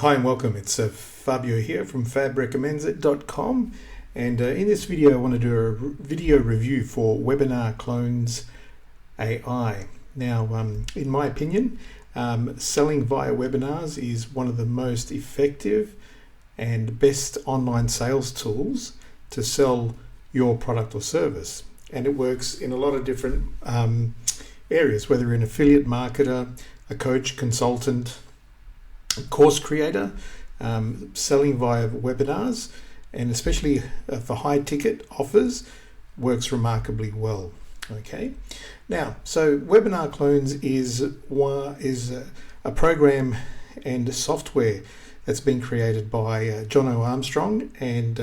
Hi and welcome, it's Fabio here from fabrecommendsit.com, and in this video I want to do a video review for WebinarClonesAI. Now, in my opinion, selling via webinars is one of the most effective and best online sales tools to sell your product or service, and it works in a lot of different areas, whether you're an affiliate marketer, a coach, consultant, course creator, selling via webinars, and especially for high ticket offers, works remarkably well. Okay, now, so Webinar Clones is a program and software that's been created by John O. Armstrong and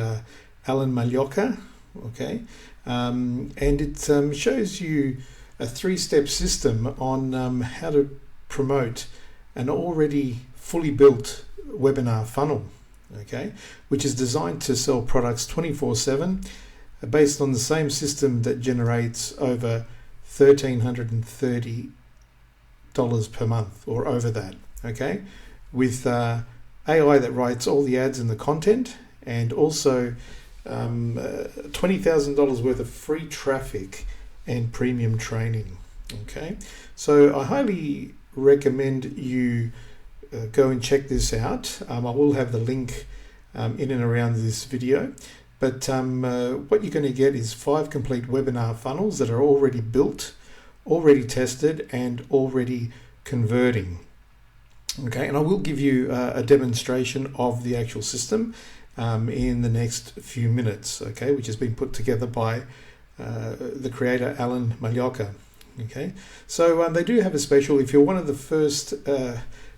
Alan Malioka. Okay, and it shows you a three-step system on how to promote an already fully built webinar funnel, okay, which is designed to sell products 24/7 based on the same system that generates over $1,330 per month or over that, okay, with AI that writes all the ads and the content, and also $20,000 worth of free traffic and premium training. Okay, so I highly recommend you go and check this out. I will have the link in and around this video, but what you're going to get is 5 complete webinar funnels that are already built, already tested, and already converting. Okay, and I will give you a demonstration of the actual system in the next few minutes, okay, which has been put together by the creator Alan Malioka. Okay, so they do have a special if you're one of the first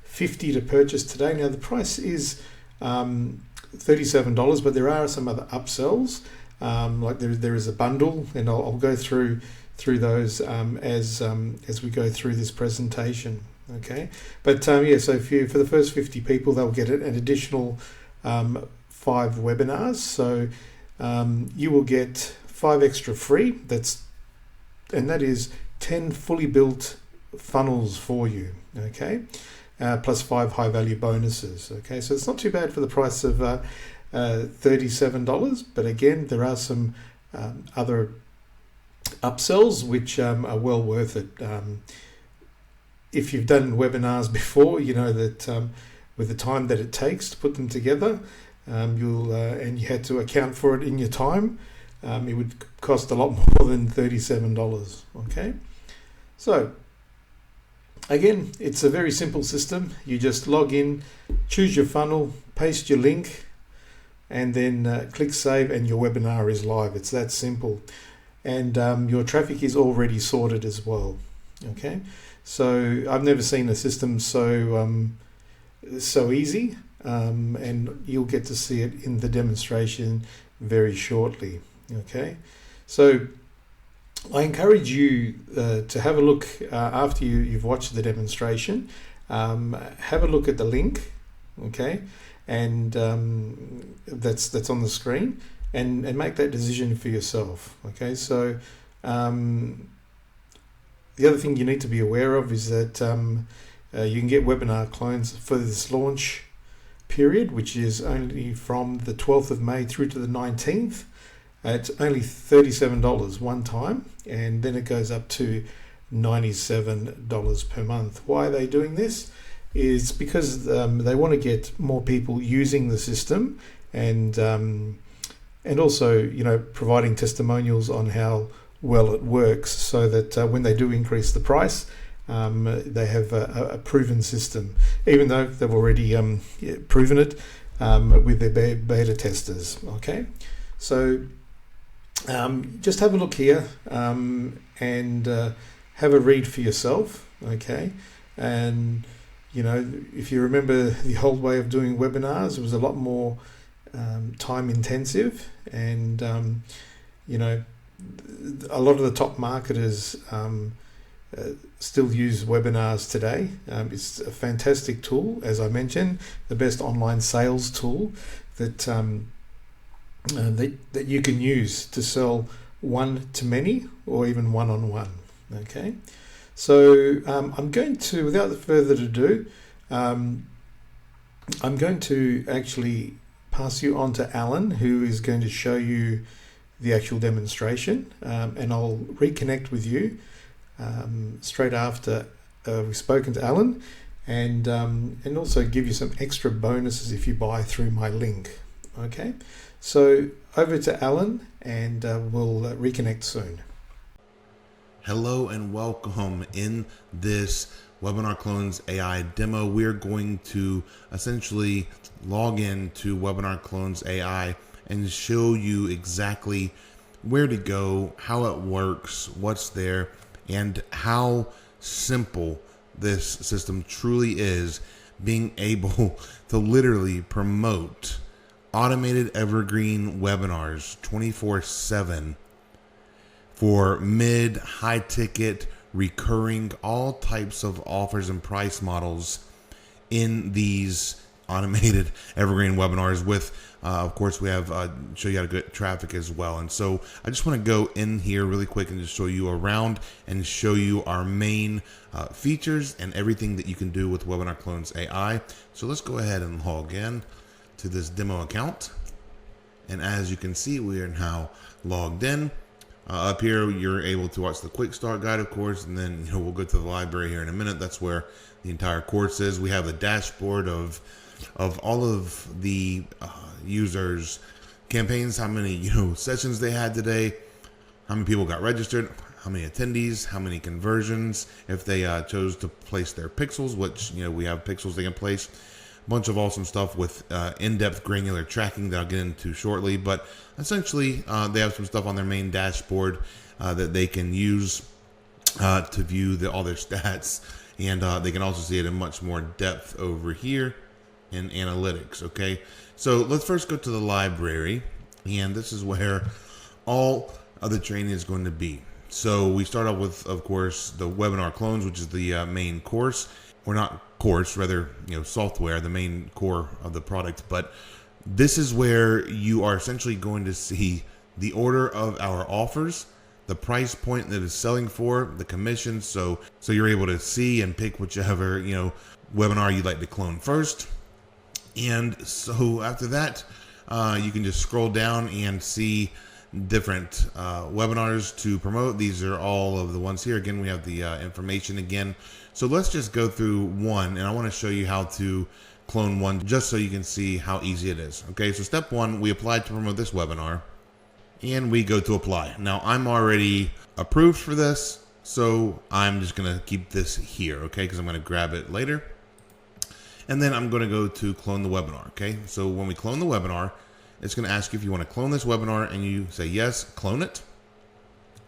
50 to purchase today. Now the price is $37, but there are some other upsells, like there is a bundle, and I'll go through those as we go through this presentation. Okay, but yeah, so for the first 50 people, they'll get an additional 5 webinars. So you will get 5 extra free. That is 10 fully built funnels for you. Okay. Plus 5 high-value bonuses. Okay, so it's not too bad for the price of $37. But again, there are some other upsells which are well worth it. If you've done webinars before, you know that with the time that it takes to put them together, and you had to account for it in your time, it would cost a lot more than $37. Okay, so again, it's a very simple system. You just log in, choose your funnel, paste your link, and then click save, and your webinar is live. It's that simple. And your traffic is already sorted as well. Okay, so I've never seen a system so easy, and you'll get to see it in the demonstration very shortly. Okay, so I encourage you to have a look after you've watched the demonstration. Have a look at the link, okay, and that's on the screen, and make that decision for yourself. Okay, so the other thing you need to be aware of is that you can get webinar clones for this launch period, which is only from the 12th of May through to the 19th. It's only $37 one time, and then it goes up to $97 per month. Why are they doing this? Is because they want to get more people using the system, and also, you know, providing testimonials on how well it works, so that when they do increase the price, they have a proven system, even though they've already proven it with their beta testers. Okay, so just have a look here and have a read for yourself. Okay, and you know, if you remember the old way of doing webinars, it was a lot more time intensive, and you know, a lot of the top marketers still use webinars today. It's a fantastic tool, as I mentioned, the best online sales tool that that you can use to sell one-to-many or even one-on-one. Okay, so I'm going to, without further ado, I'm going to actually pass you on to Alan, who is going to show you the actual demonstration, and I'll reconnect with you straight after we've spoken to Alan, and also give you some extra bonuses if you buy through my link. Okay, so over to Alan, and we'll reconnect soon. Hello and welcome. In this Webinar Clones AI demo, we're going to essentially log in to Webinar Clones AI and show you exactly where to go, how it works, what's there, and how simple this system truly is, being able to literally promote automated evergreen webinars 24/7 for mid, high ticket, recurring, all types of offers and price models in these automated evergreen webinars with, of course, we have show you how to get traffic as well. And so I just want to go in here really quick and just show you around and show you our main features and everything that you can do with Webinar Clones AI. So let's go ahead and log in to this demo account. And as you can see, we are now logged in. Up here, you're able to watch the quick start guide, of course, and then we'll go to the library here in a minute. That's where the entire course is. We have a dashboard of all of the users' campaigns, how many sessions they had today, how many people got registered, how many attendees, how many conversions, if they chose to place their pixels, which we have pixels they can place. Bunch of awesome stuff with in-depth granular tracking that I'll get into shortly, but essentially they have some stuff on their main dashboard that they can use to view all their stats, and they can also see it in much more depth over here in analytics. Okay, so let's first go to the library, and this is where all of the training is going to be. So we start off with, of course, the webinar clones, which is the main course, or not course, rather, software, the main core of the product. But this is where you are essentially going to see the order of our offers, the price point that is selling for, the commissions. So you're able to see and pick whichever, webinar you'd like to clone first. And so after that, you can just scroll down and see different webinars to promote. These are all of the ones here. Again, we have the information again. So let's just go through one, and I want to show you how to clone one just so you can see how easy it is. Okay, so step one, we applied to promote this webinar, and we go to apply. Now, I'm already approved for this, so I'm just going to keep this here, okay, because I'm going to grab it later. And then I'm going to go to clone the webinar, okay? So when we clone the webinar, it's going to ask you if you want to clone this webinar, and you say yes, clone it.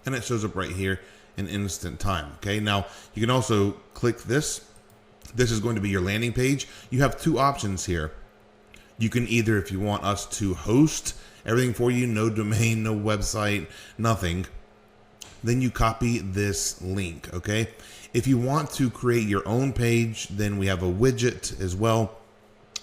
And it shows up right here in instant time, okay? Now, you can also click this. This is going to be your landing page. You have two options here. You can either, if you want us to host everything for you, no domain, no website, nothing, then you copy this link, okay? If you want to create your own page, then we have a widget as well,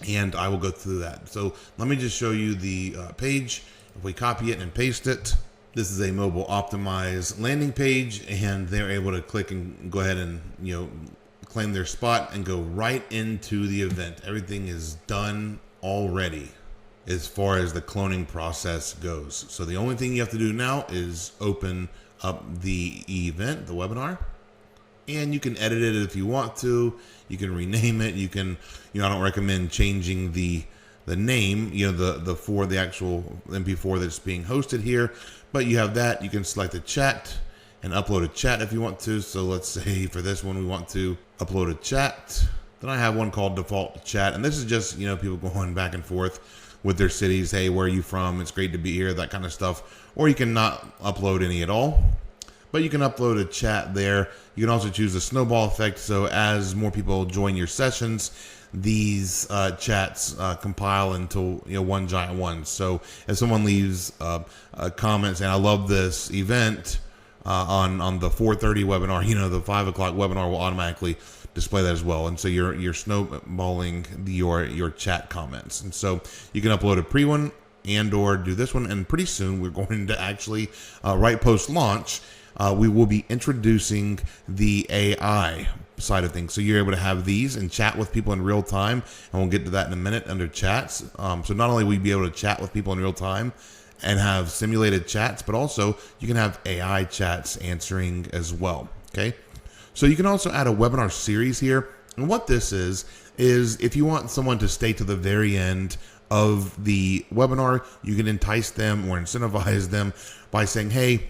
and I will go through that. So let me just show you the page. If we copy it and paste it, this is a mobile optimized landing page, and they're able to click and go ahead and claim their spot and go right into the event. Everything is done already as far as the cloning process goes. So the only thing you have to do now is open up the event, the webinar, and you can edit it if you want to. You can rename it. You can, I don't recommend changing the name, for the actual MP4 that's being hosted here, but you have that. You can select a chat and upload a chat if you want to. So let's say for this one, we want to upload a chat. Then I have one called default chat, and this is just, people going back and forth with their cities. Hey, where are you from? It's great to be here, that kind of stuff. Or you can not upload any at all, but you can upload a chat there. You can also choose the snowball effect. So as more people join your sessions, these chats compile into one giant one. So if someone leaves a comment saying, I love this event on the 4:30 webinar, the 5 o'clock webinar will automatically display that as well. And so you're snowballing your chat comments. And so you can upload a pre one and or do this one. And pretty soon we're going to actually, right post launch, we will be introducing the AI side of things. So you're able to have these and chat with people in real time, and we'll get to that in a minute under chats. So not only will you be able to chat with people in real time and have simulated chats, but also you can have AI chats answering as well. Okay. So you can also add a webinar series here. And what this is if you want someone to stay to the very end of the webinar, you can entice them or incentivize them by saying, hey,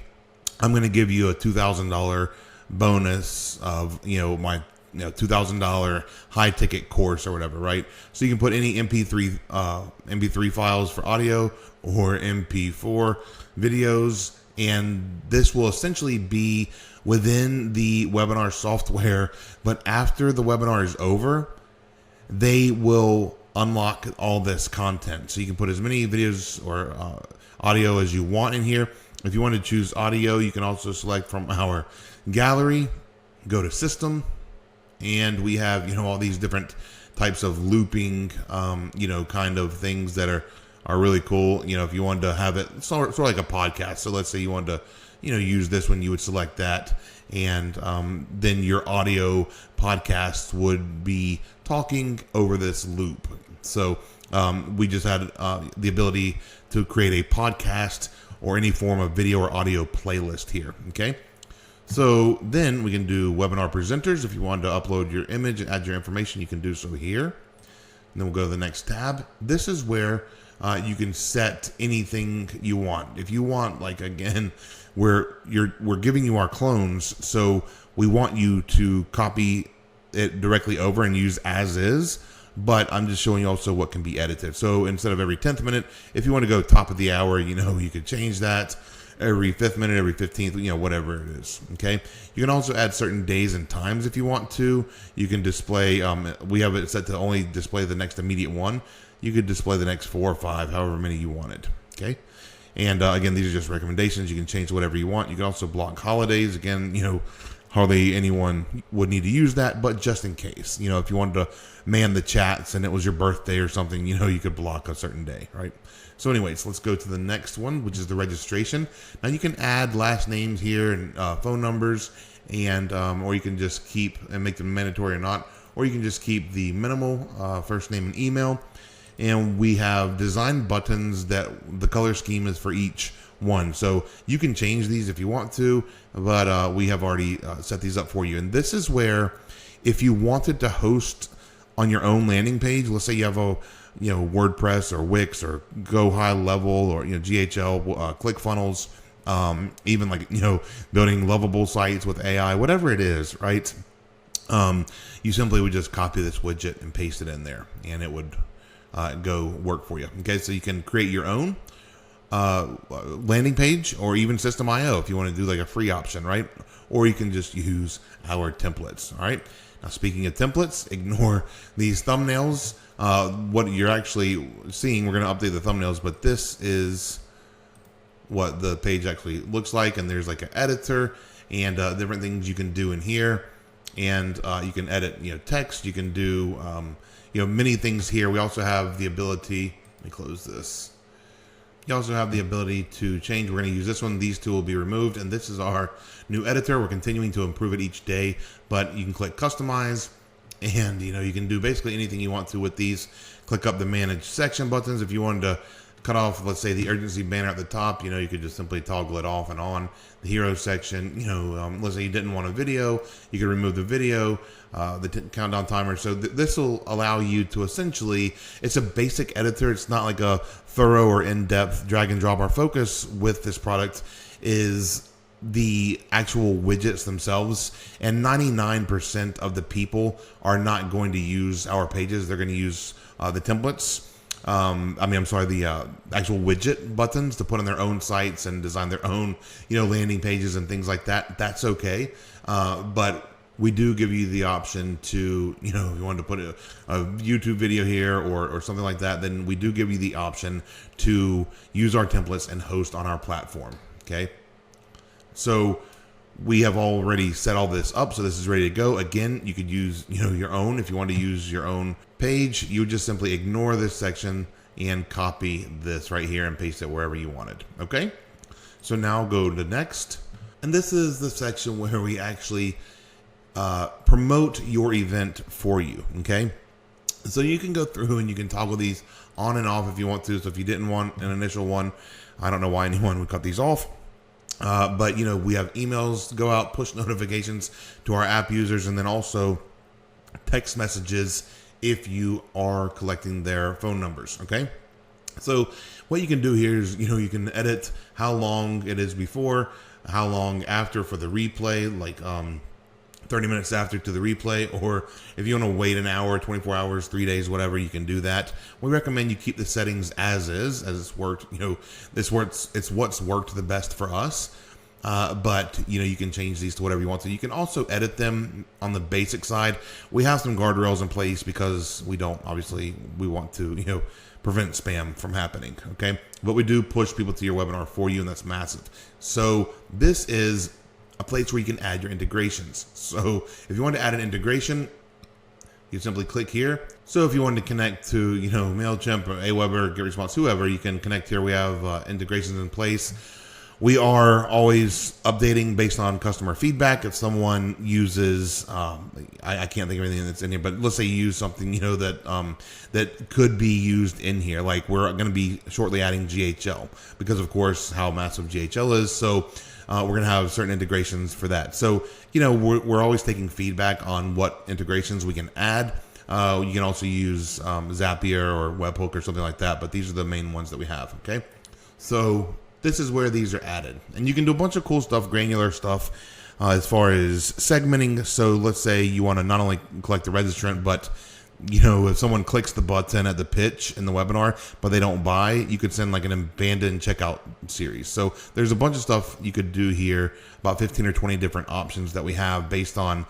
I'm going to give you a $2,000 bonus of, my $2,000 high ticket course or whatever, right? So you can put any MP3 files for audio or MP4 videos, and this will essentially be within the webinar software. But after the webinar is over, they will unlock all this content. So you can put as many videos or audio as you want in here. If you want to choose audio, you can also select from our gallery, go to system, and we have, all these different types of looping, kind of things that are really cool. If you wanted to have it sort of like a podcast. So let's say you wanted to, use this one, you would select that. And then your audio podcast would be talking over this loop. So we just had the ability to create a podcast or any form of video or audio playlist here. Okay. So then we can do webinar presenters. If you wanted to upload your image and add your information, you can do so here. And then we'll go to the next tab. This is where you can set anything you want. If you want, like, again, we're giving you our clones, so we want you to copy it directly over and use as is. But I'm just showing you also what can be edited. So instead of every 10th minute, if you want to go top of the hour, you could change that. Every 5th minute, every 15th, whatever it is. Okay. You can also add certain days and times if you want to. You can display, we have it set to only display the next immediate one. You could display the next 4 or 5, however many you wanted. Okay. And again, these are just recommendations. You can change whatever you want. You can also block holidays. Again, hardly anyone would need to use that, but just in case, if you wanted to man the chats and it was your birthday or something, you could block a certain day, right? So anyways, let's go to the next one, which is the registration. Now you can add last names here and phone numbers, and or you can just keep and make them mandatory or not, or you can just keep the minimal first name and email. And we have design buttons that the color scheme is for each one. So you can change these if you want to, but we have already set these up for you. And this is where, if you wanted to host on your own landing page, let's say you have a WordPress or Wix or Go High Level or GHL, ClickFunnels, even like building lovable sites with AI, whatever it is, right? You simply would just copy this widget and paste it in there, and it would go work for you. Okay, so you can create your own landing page or even System IO if you want to do like a free option, right? Or you can just use our templates. All right. Now, speaking of templates, ignore these thumbnails. What you're actually seeing, we're going to update the thumbnails, but this is what the page actually looks like. And there's like an editor and different things you can do in here. And you can edit, text. You can do, many things here. We also have the ability, let me close this. You also have the ability to change. We're going to use this one. These two will be removed. And this is our new editor. We're continuing to improve it each day, but you can click customize, and you can do basically anything you want to with these. Click up the manage section buttons. If you wanted to cut off, let's say, the urgency banner at the top, you could just simply toggle it off and on. The hero section, let's say you didn't want a video, you could remove the video, the countdown timer. So this will allow you to essentially, it's a basic editor. It's not like a thorough or in-depth drag and drop. Our focus with this product is the actual widgets themselves, and 99% of the people are not going to use our pages. They're going to use the templates. The actual widget buttons to put on their own sites and design their own, landing pages and things like that. That's okay. But we do give you the option to, if you wanted to put a YouTube video here or something like that, then we do give you the option to use our templates and host on our platform. Okay. So we have already set all this up. So this is ready to go. Again, you could use, your own. If you want to use your own page, you would just simply ignore this section and copy this right here and paste it wherever you wanted. Okay. So now go to next. And this is the section where we actually promote your event for you. Okay. So you can go through and you can toggle these on and off if you want to. So if you didn't want an initial one, I don't know why anyone would cut these off. But we have emails to go out, push notifications to our app users, and then also text messages if you are collecting their phone numbers. Okay. So what you can do here is, you can edit how long it is before, how long after for the replay, like 30 minutes after to the replay, or if you want to wait an hour, 24 hours, 3 days, whatever, you can do that. We recommend you keep the settings as is, as it's worked. It's what's worked the best for us. But you can change these to whatever you want to. You can also edit them on the basic side. We have some guardrails in place because we want to, prevent spam from happening. Okay. But we do push people to your webinar for you, and that's massive. So this is a place where you can add your integrations. So if you want to add an integration, you simply click here. So if you want to connect to, MailChimp or Aweber, GetResponse, whoever, you can connect here. We have integrations in place. We are always updating based on customer feedback. If someone uses, I can't think of anything that's in here, but let's say you use something, that could be used in here. Like we're going to be shortly adding GHL because, of course, how massive GHL is. So we're going to have certain integrations for that. So, we're always taking feedback on what integrations we can add. You can also use Zapier or Webhook or something like that, but these are the main ones that we have. Okay. So this is where these are added, and you can do a bunch of cool stuff, granular stuff, as far as segmenting. So let's say you want to not only collect the registrant, but if someone clicks the button at the pitch in the webinar, but they don't buy, you could send like an abandoned checkout series. So there's a bunch of stuff you could do here, about 15 or 20 different options that we have based on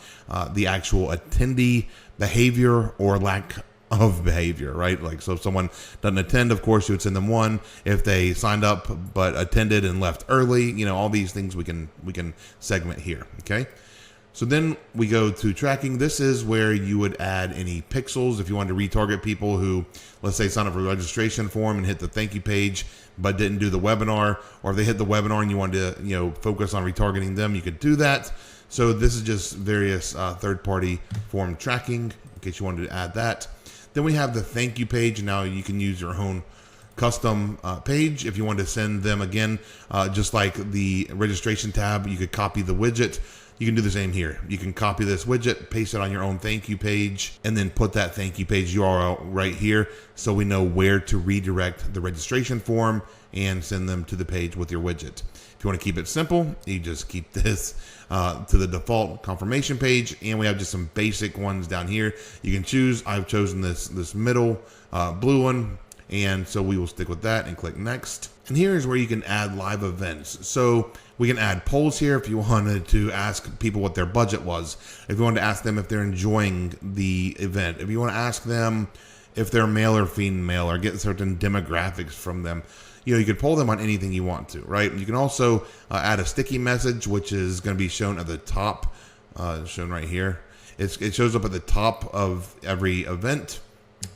the actual attendee behavior or lack of behavior, right? Like, so if someone doesn't attend, of course, you would send them one. If they signed up but attended and left early, all these things we can segment here. Okay. So then we go to tracking. This is where you would add any pixels if you wanted to retarget people who, let's say, sign up for a registration form and hit the thank you page but didn't do the webinar, or if they hit the webinar and you wanted to focus on retargeting them, you could do that. So this is just various third-party form tracking in case you wanted to add that. Then we have the thank you page. Now you can use your own custom page if you want to send them again, just like the registration tab. You could copy the widget. You can do the same here. You can copy this widget, paste it on your own thank you page, and then put that thank you page URL right here so we know where to redirect the registration form and send them to the page with your widget. If you want to keep it simple, you just keep this to the default confirmation page, and we have just some basic ones down here. You can choose. I've chosen this middle blue one, and so we will stick with that and click next. And here is where you can add live events. So we can add polls here if you wanted to ask people what their budget was. If you wanted to ask them if they're enjoying the event. If you want to ask them if they're male or female, or get certain demographics from them. You could poll them on anything you want to, right? You can also add a sticky message, which is going to be shown at the top, shown right here. It shows up at the top of every event.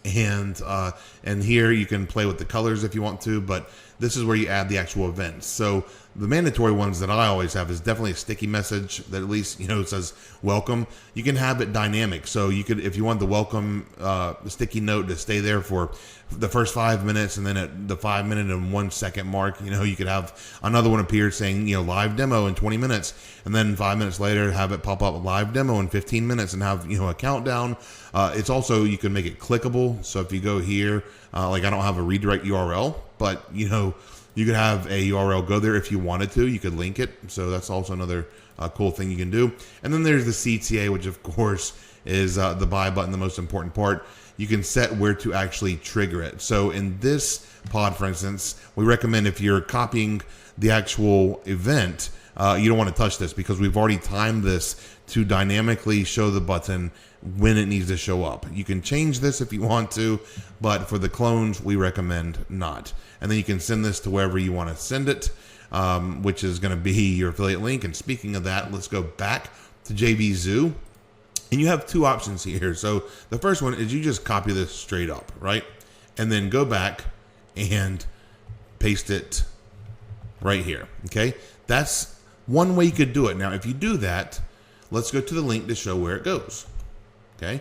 And here you can play with the colors if you want to, but this is where you add the actual events. So the mandatory ones that I always have is definitely a sticky message that at least, it says welcome. You can have it dynamic. So you could, if you want the welcome sticky note to stay there for the first 5 minutes, and then at the 5 minute and 1 second mark, you could have another one appear saying, live demo in 20 minutes. And then 5 minutes later, have it pop up live demo in 15 minutes and have, a countdown. It's also, you can make it clickable. So if you go here, like I don't have a redirect URL, but you could have a URL go there if you wanted to. You could link it. So that's also another cool thing you can do. And then there's the CTA, which of course is the buy button, the most important part. You can set where to actually trigger it. So in this pod, for instance, we recommend if you're copying the actual event, you don't want to touch this because we've already timed this to dynamically show the button when it needs to show up. You can change this if you want to, but for the clones, we recommend not. And then you can send this to wherever you want to send it, which is going to be your affiliate link. And speaking of that, let's go back to JVZoo. And you have two options here. So the first one is you just copy this straight up, right? And then go back and paste it right here, okay? That's one way you could do it. Now, if you do that, let's go to the link to show where it goes. Okay.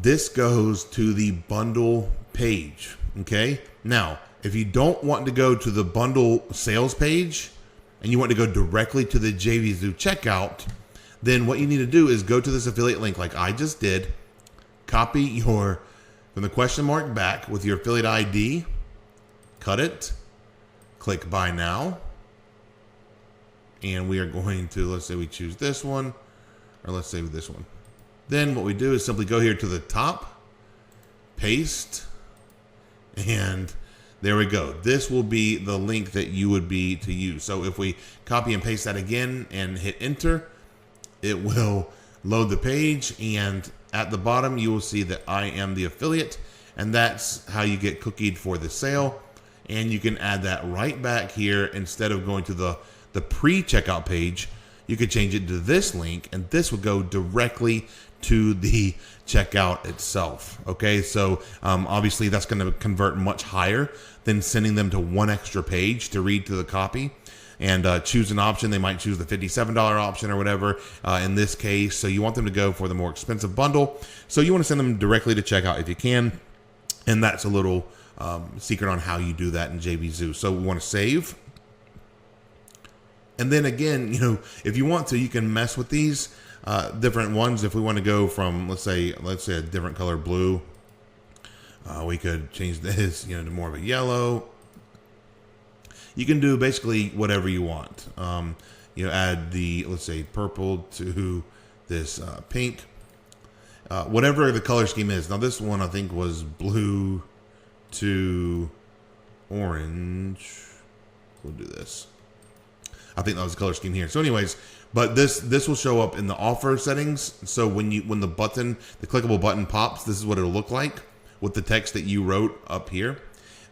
This goes to the bundle page. Okay. Now, if you don't want to go to the bundle sales page and you want to go directly to the JVZoo checkout, then what you need to do is go to this affiliate link like I just did, copy from the question mark back with your affiliate ID, cut it, click buy now, and we are going to, let's say we choose this one, or let's say this one. Then what we do is simply go here to the top, paste, and there we go. This will be the link that you would be to use. So if we copy and paste that again and hit enter, it will load the page, and at the bottom you will see that I am the affiliate, and that's how you get cookied for the sale. And you can add that right back here. Instead of going to the pre-checkout page, you could change it to this link, and this would go directly to the checkout itself. Okay, so obviously that's going to convert much higher than sending them to one extra page to read to the copy and choose an option. They might choose the $57 option or whatever in this case. So you want them to go for the more expensive bundle. So you want to send them directly to checkout if you can. And that's a little secret on how you do that in JVZoo. So we want to save. And then again, if you want to, you can mess with these different ones. If we want to go from, let's say a different color blue, we could change this, to more of a yellow. You can do basically whatever you want. Add the, let's say, purple to this pink, whatever the color scheme is. Now this one I think was blue to orange. We'll do this. I think that was the color scheme here. So anyways, but this will show up in the offer settings. So when the clickable button pops, this is what it'll look like with the text that you wrote up here.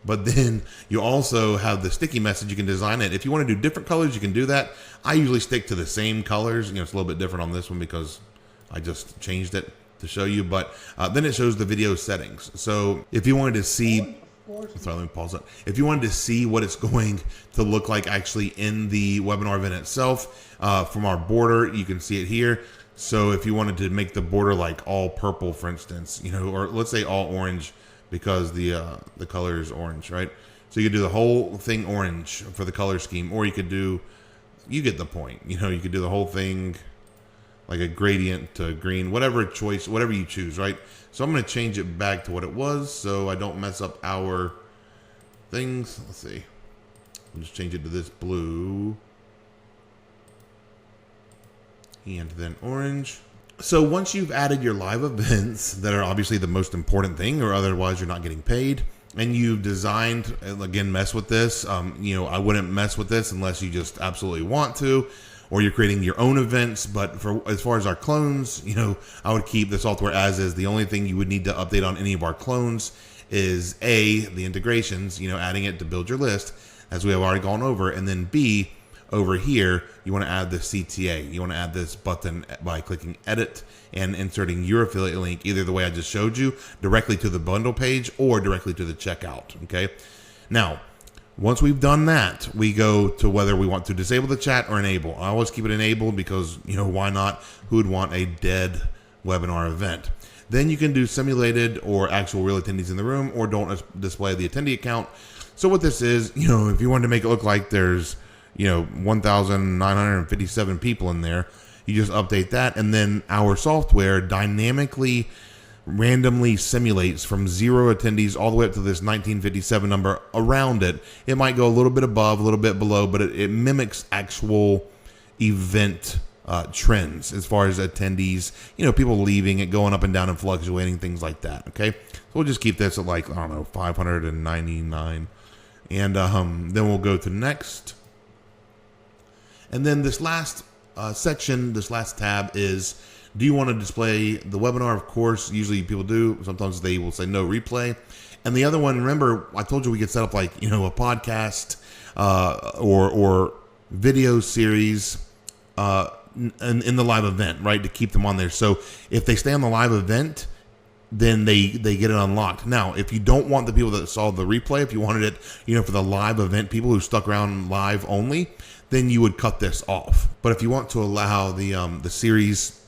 But then you also have the sticky message. You can design it. If you want to do different colors, you can do that. I usually stick to the same colors. It's a little bit different on this one because I just changed it to show you. But then it shows the video settings. So if you wanted to see, sorry, let me pause that. If you wanted to see what it's going to look like actually in the webinar event itself, from our border, you can see it here. So if you wanted to make the border like all purple, for instance, or let's say all orange, because the color is orange, right? So you could do the whole thing orange for the color scheme, or you could do, you get the point. You could do the whole thing like a gradient to green, whatever you choose, right? So I'm going to change it back to what it was so I don't mess up our things. Let's see. I'll just change it to this blue. And then orange. So once you've added your live events that are obviously the most important thing, or otherwise you're not getting paid, and you've designed, again, mess with this. I wouldn't mess with this unless you just absolutely want to, or you're creating your own events. But as far as our clones, I would keep the software as is. The only thing you would need to update on any of our clones is A, the integrations, adding it to build your list, as we have already gone over, and then B, over here, you want to add the CTA. You want to add this button by clicking edit and inserting your affiliate link, either the way I just showed you, directly to the bundle page or directly to the checkout. Okay. Now, once we've done that, we go to whether we want to disable the chat or enable. I always keep it enabled because, why not? Who would want a dead webinar event? Then you can do simulated or actual real attendees in the room, or don't display the attendee account. So what this is, if you wanted to make it look like there's 1,957 people in there, you just update that, and then our software dynamically randomly simulates from 0 attendees all the way up to this 1957 number around it. It might go a little bit above, a little bit below, but it mimics actual event trends as far as attendees, people leaving it, going up and down and fluctuating, things like that. Okay. So we'll just keep this at 599. And then we'll go to next. And then this last section, this last tab is, do you want to display the webinar? Of course, usually people do. Sometimes they will say no replay. And the other one, remember, I told you we could set up a podcast or video series in the live event, right, to keep them on there. So if they stay on the live event, then they get it unlocked. Now, if you don't want the people that saw the replay, if you wanted it, for the live event people who stuck around live only, then you would cut this off. But if you want to allow the series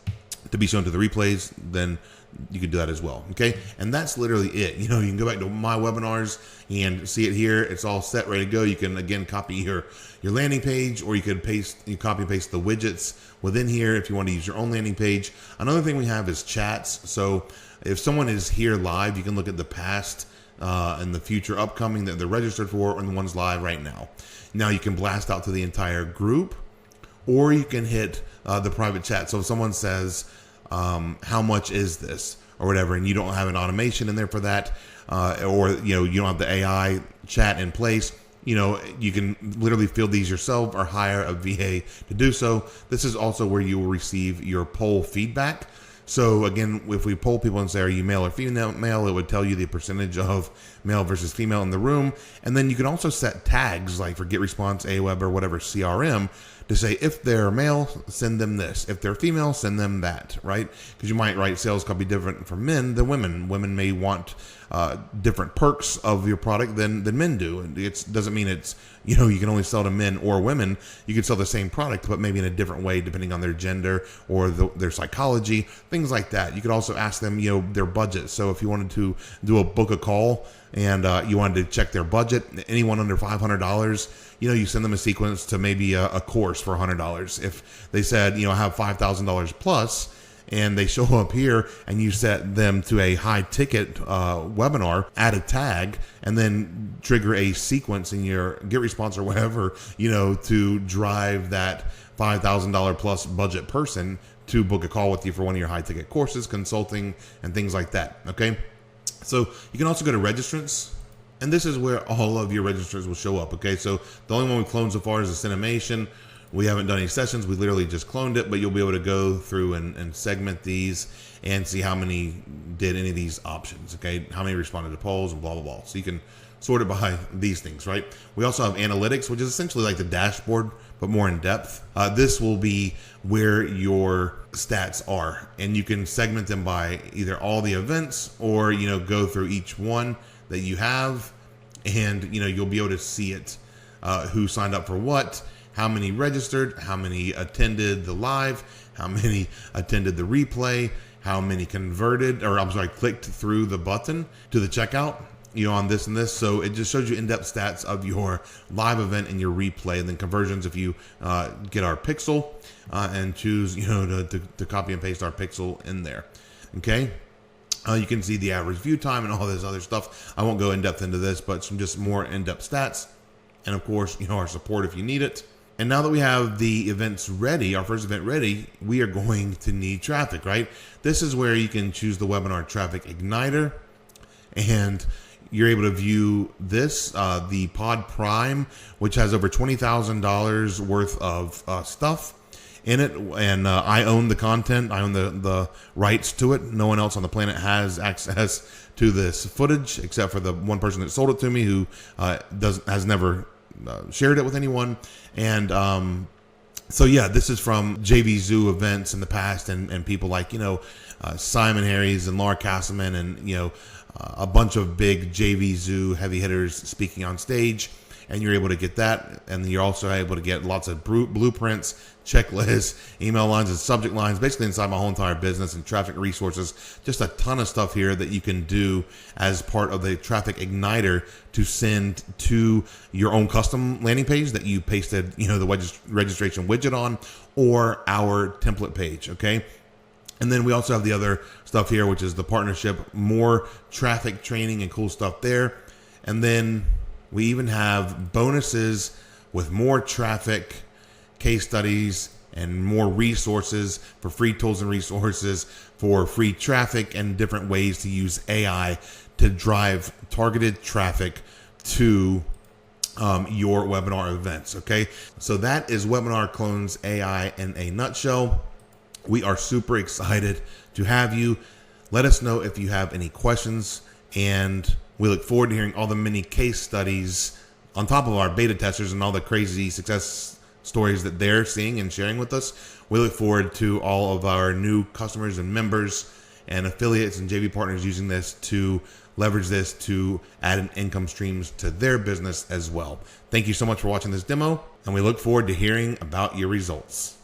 to be shown to the replays, then you can do that as well. Okay. And that's literally it. You can go back to my webinars and see it here. It's all set, ready to go. You can again copy your landing page, or you could copy and paste the widgets within here if you want to use your own landing page. Another thing we have is chats. So if someone is here live, you can look at the past and the future upcoming that they're registered for, and the ones live right now. Now you can blast out to the entire group, or you can hit the private chat. So if someone says, how much is this or whatever, and you don't have an automation in there for that, or you don't have the AI chat in place, you can literally field these yourself or hire a VA to do so. This is also where you will receive your poll feedback. So again, if we poll people and say, are you male or female, it would tell you the percentage of male versus female in the room. And then you can also set tags like for GetResponse, Aweber, or whatever CRM to say, if they're male, send them this. If they're female, send them that, right? Because you might write sales could be different for men than women. Women may want different perks of your product than men do. And it doesn't mean it's, you can only sell to men or women. You can sell the same product, but maybe in a different way, depending on their gender or their psychology, things like that. You could also ask them, their budget. So if you wanted to do a book a call and you wanted to check their budget, anyone under $500, you send them a sequence to maybe a course for $100. If they said, I have $5,000 plus, and they show up here and you set them to a high ticket webinar, add a tag, and then trigger a sequence in your GetResponse or whatever, to drive that $5,000 plus budget person to book a call with you for one of your high ticket courses, consulting, and things like that. Okay. So you can also go to registrants, and this is where all of your registrants will show up. Okay. So the only one we cloned so far is the Cinemation. We haven't done any sessions. We literally just cloned it, but you'll be able to go through and segment these and see how many did any of these options. Okay. How many responded to polls and blah, blah, blah. So you can sort it by these things, right? We also have analytics, which is essentially like the dashboard, but more in depth. This will be where your stats are, and you can segment them by either all the events or, go through each one that you have, and, you'll be able to see it, who signed up for what, how many registered, how many attended the live, how many attended the replay, how many clicked through the button to the checkout, on this and this. So it just shows you in-depth stats of your live event and your replay, and then conversions if you get our pixel and choose, to copy and paste our pixel in there. Okay. You can see the average view time and all this other stuff. I won't go in depth into this, but some just more in-depth stats. And of course, our support if you need it. And now that we have the events ready, our first event ready, we are going to need traffic, right? This is where you can choose the webinar traffic igniter, and you're able to view this, the Pod Prime, which has over $20,000 worth of stuff in it. And I own the content. I own the rights to it. No one else on the planet has access to this footage except for the one person that sold it to me, who has never shared it with anyone. And so yeah, this is from JV Zoo events in the past, and people like Simon Harries and Laura Castleman, and a bunch of big JV Zoo heavy hitters speaking on stage. And you're able to get that, and you're also able to get lots of blueprints, checklists, email lines, and subject lines, basically inside my whole entire business, and traffic resources. Just a ton of stuff here that you can do as part of the traffic igniter to send to your own custom landing page that you pasted, the registration widget on, or our template page. Okay. And then we also have the other stuff here, which is the partnership, more traffic training and cool stuff there. And then we even have bonuses with more traffic, case studies, and more resources for free tools and resources for free traffic, and different ways to use AI to drive targeted traffic to your webinar events. Okay, so that is Webinar Clones AI in a nutshell. We are super excited to have you. Let us know if you have any questions, and we look forward to hearing all the many case studies on top of our beta testers and all the crazy success stories that they're seeing and sharing with us. We look forward to all of our new customers and members and affiliates and JV partners using this to leverage this to add in income streams to their business as well. Thank you so much for watching this demo, and we look forward to hearing about your results.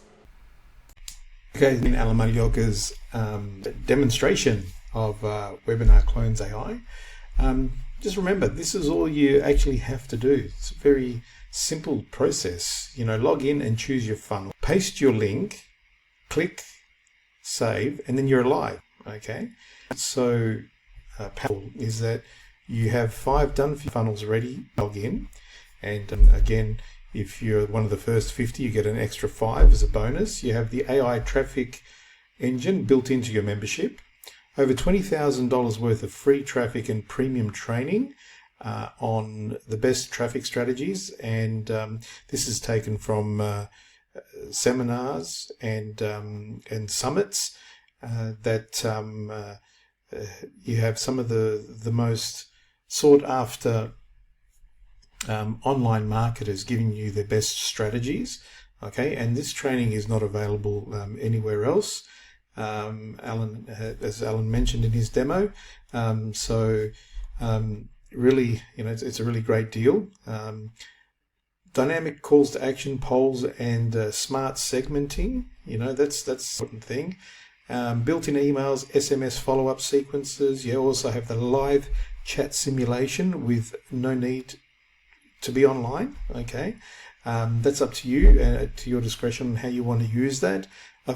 Okay, Alan Malioka's demonstration of WebinarClonesAI. Just remember, this is all you actually have to do. It's a very simple process. Log in and choose your funnel. Paste your link, click save, and then you're live. Okay. So powerful is that you have 5 done funnels ready. Log in, and again, if you're one of the first 50, you get an extra 5 as a bonus. You have the AI traffic engine built into your membership. Over $20,000 worth of free traffic and premium training on the best traffic strategies, and this is taken from seminars and summits that you have some of the most sought after online marketers giving you their best strategies. Okay, and this training is not available anywhere else. As Alan mentioned in his demo. Really, it's a really great deal. Dynamic calls to action, polls, and smart segmenting. That's an important thing. Built-in emails, SMS follow-up sequences. You also have the live chat simulation with no need to be online. Okay, that's up to you, to your discretion, how you want to use that.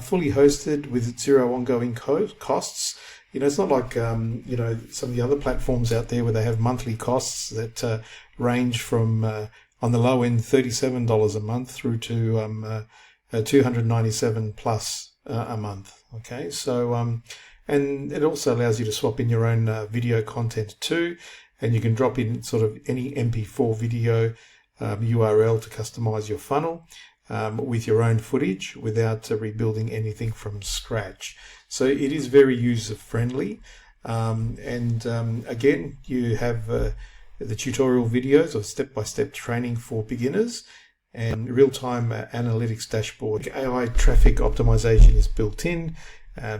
Fully hosted with 0 ongoing costs. It's not like some of the other platforms out there where they have monthly costs that range from on the low end $37 a month through to $297 plus a month. Okay, so and it also allows you to swap in your own video content too, and you can drop in sort of any MP4 video URL to customize your funnel. With your own footage without rebuilding anything from scratch. So it is very user-friendly. Again, you have the tutorial videos or step-by-step training for beginners and real-time analytics dashboard. AI traffic optimization is built in,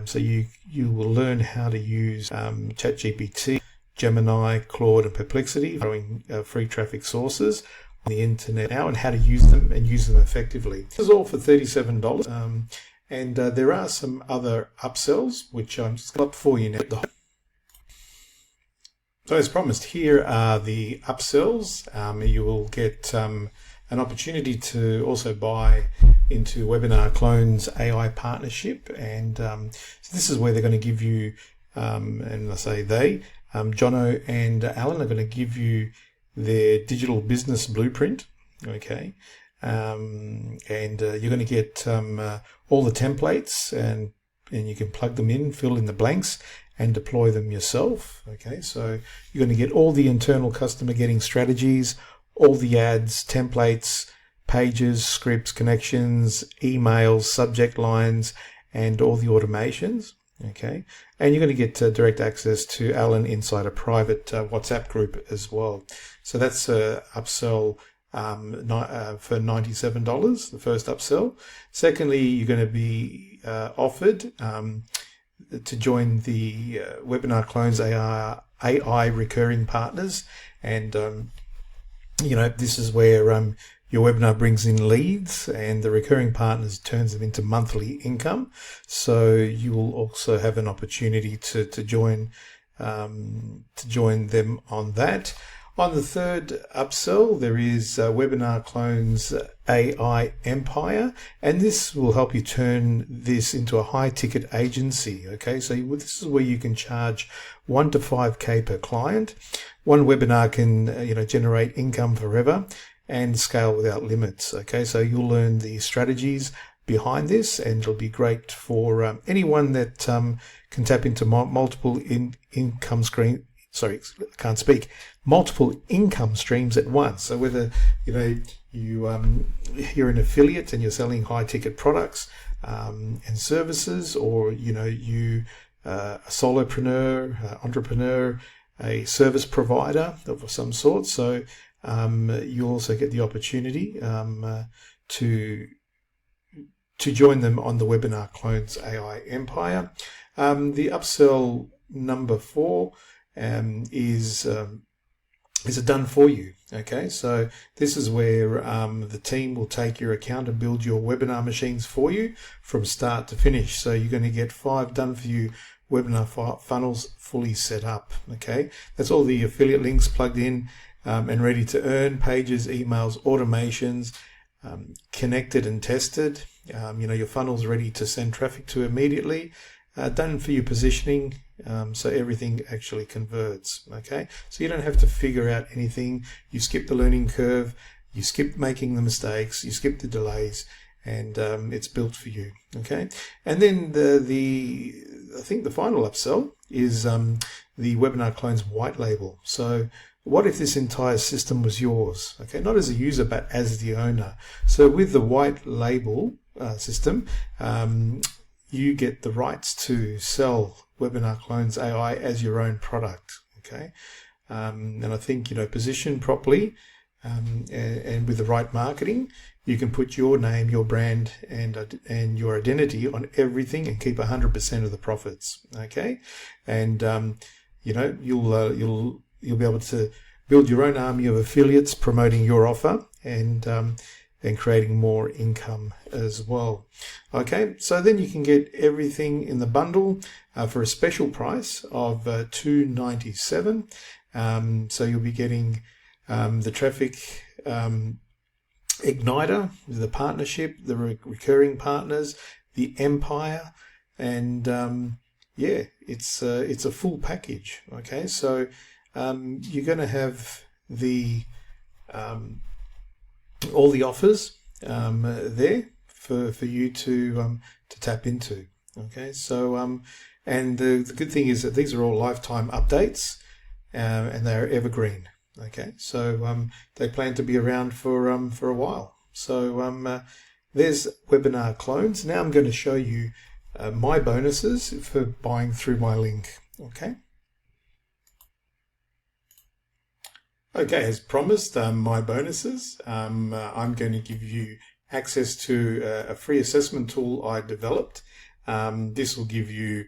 so you will learn how to use ChatGPT, Gemini, Claude, and Perplexity, showing free traffic sources on the internet now and how to use them and use them effectively. This is all for $37, and there are some other upsells which I'm just up for you now. So as promised, here are the upsells. You will get an opportunity to also buy into WebinarClonesAI partnership, and so this is where they're going to give you, and I say they, Jono and Alan are going to give you their digital business blueprint. Okay, and you're going to get all the templates, and you can plug them in, fill in the blanks, and deploy them yourself. Okay, so you're going to get all the internal customer getting strategies, all the ads, templates, pages, scripts, connections, emails, subject lines, and all the automations. Okay, and you're going to get direct access to Alan inside a private WhatsApp group as well. So that's upsell for $97, the first upsell. Secondly, you're going to be offered to join the WebinarClonesAI recurring partners, and this is where your webinar brings in leads, and the recurring partners turns them into monthly income. So you will also have an opportunity to join them on that. On the third upsell, there is WebinarClonesAI Empire, and this will help you turn this into a high-ticket agency. Okay, so this is where you can charge $1 to $5K per client. One webinar can generate income forever and scale without limits. Okay, so you'll learn the strategies behind this, and it'll be great for anyone that can tap into multiple income streams. Sorry, I can't speak. Multiple income streams at once. So whether you're an affiliate and you're selling high ticket products and services, or you a solopreneur, entrepreneur, a service provider of some sort. So you also get the opportunity to join them on the WebinarClonesAI Empire. The upsell number 4 is is it done for you. Okay, so this is where the team will take your account and build your webinar machines for you from start to finish. So you're going to get 5 done for you webinar funnels fully set up. Okay, that's all the affiliate links plugged in and ready to earn, pages, emails, automations, connected and tested. Your funnel's ready to send traffic to immediately. Done for your positioning, so everything actually converts. Okay, so you don't have to figure out anything. You skip the learning curve, you skip making the mistakes, you skip the delays, and it's built for you. Okay, and then I think the final upsell is the Webinar Clones white label. So what if this entire system was yours? Okay, not as a user, but as the owner. So with the white label system, you get the rights to sell WebinarClonesAI as your own product. Okay, and I think positioned properly and with the right marketing, you can put your name, your brand, and your identity on everything and keep 100% of the profits. Okay, and you'll be able to build your own army of affiliates promoting your offer and creating more income as well. Okay, so then you can get everything in the bundle for a special price of $297. So you'll be getting the traffic igniter, the partnership, the recurring partners, the empire, and it's a full package. Okay, so you're going to have the all the offers there for you to tap into. Okay, so and the good thing is that these are all lifetime updates and they are evergreen. Okay, so they plan to be around for a while. So there's Webinar Clones. Now I'm going to show you my bonuses for buying through my link. Okay, as promised, my bonuses. I'm going to give you access to a free assessment tool I developed. This will give you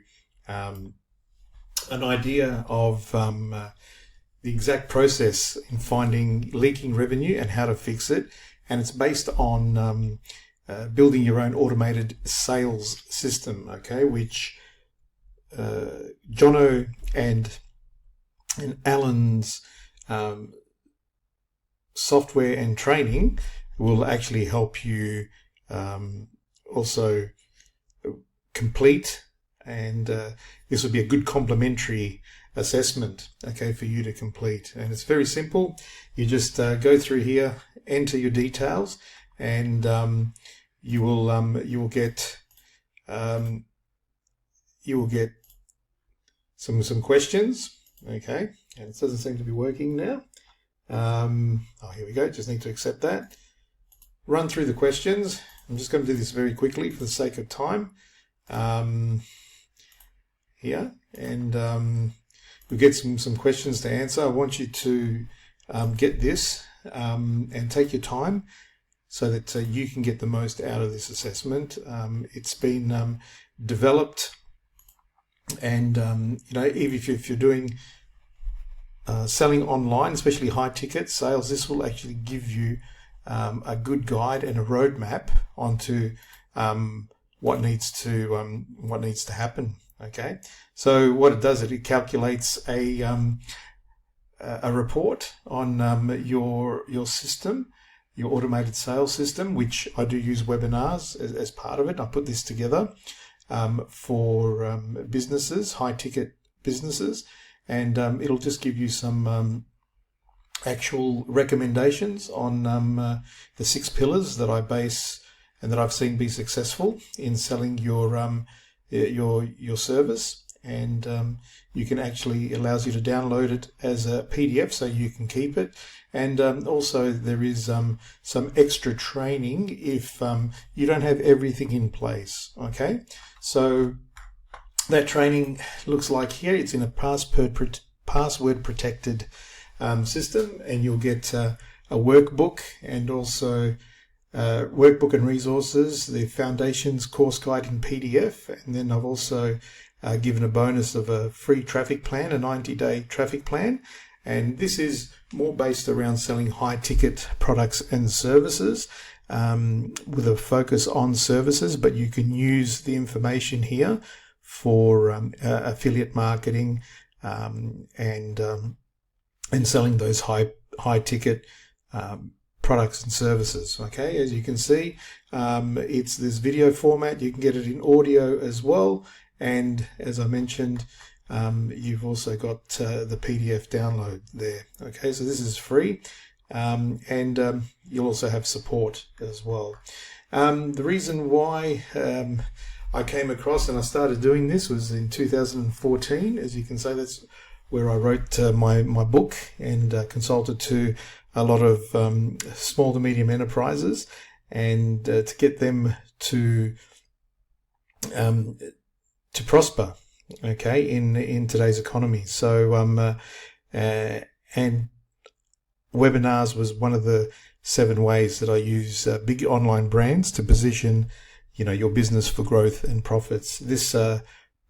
an idea of the exact process in finding leaking revenue and how to fix it. And it's based on building your own automated sales system, okay, which Jono and Alan's software and training will actually help you also complete, and this will be a good complementary assessment, okay, for you to complete. And it's very simple. You just go through here, enter your details, and you will get some questions, okay. And it doesn't seem to be working now. Here we go. Just need to accept that. Run through the questions. I'm just going to do this very quickly for the sake of time. Here, and you'll get some questions to answer. I want you to get this and take your time so that you can get the most out of this assessment. It's been developed, and even if you're doing selling online, especially high ticket sales, this will actually give you a good guide and a roadmap onto what needs to happen. Okay, so what it does is it calculates a report on your system, your automated sales system, which I do use webinars as part of it. I put this together for businesses, high ticket businesses. And it'll just give you some actual recommendations on the 6 pillars that I base and that I've seen be successful in selling your service. And you can actually, it allows you to download it as a PDF so you can keep it. And also there is some extra training if you don't have everything in place. Okay, so that training looks like here. It's in a password protected system, and you'll get a workbook and also workbook and resources, the foundations course guide in PDF, and then I've also given a bonus of a free traffic plan, a 90-day traffic plan, And this is more based around selling high-ticket products and services, with a focus on services, but you can use the information here for affiliate marketing and selling those high-ticket products and services. Okay, as you can see, it's this video format. You can get it in audio as well, and as I mentioned, you've also got the PDF download there. Okay, so this is free, and you'll also have support as well. The reason why I came across and I started doing this was in 2014. As you can see, that's where I wrote my book and consulted to a lot of small to medium enterprises, and to get them to prosper, okay, in today's economy. So and webinars was one of the 7 ways that I use big online brands to position, your business for growth and profits. This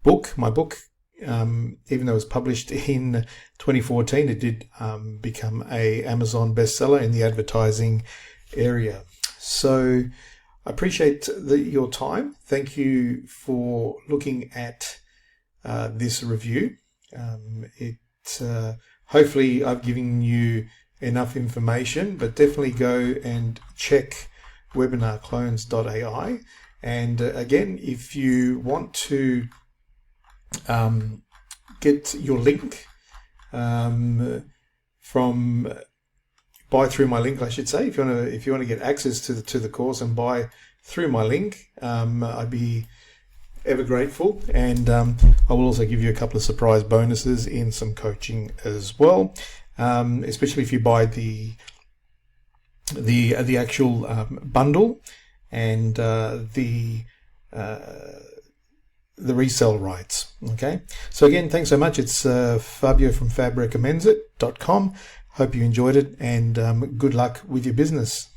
book, my book, even though it was published in 2014, it did become a Amazon bestseller in the advertising area. So I appreciate your time. Thank you for looking at this review. Hopefully I've given you enough information, but definitely go and check WebinarClones.ai. And again, if you want to get your link buy through my link, I should say. If you want to get access to the course and buy through my link, I'd be ever grateful. And I will also give you a couple of surprise bonuses in some coaching as well, especially if you buy the actual bundle and the resale rights. Okay, so again, thanks so much. It's Fabio from fabrecommendsit.com. Hope you enjoyed it, and good luck with your business.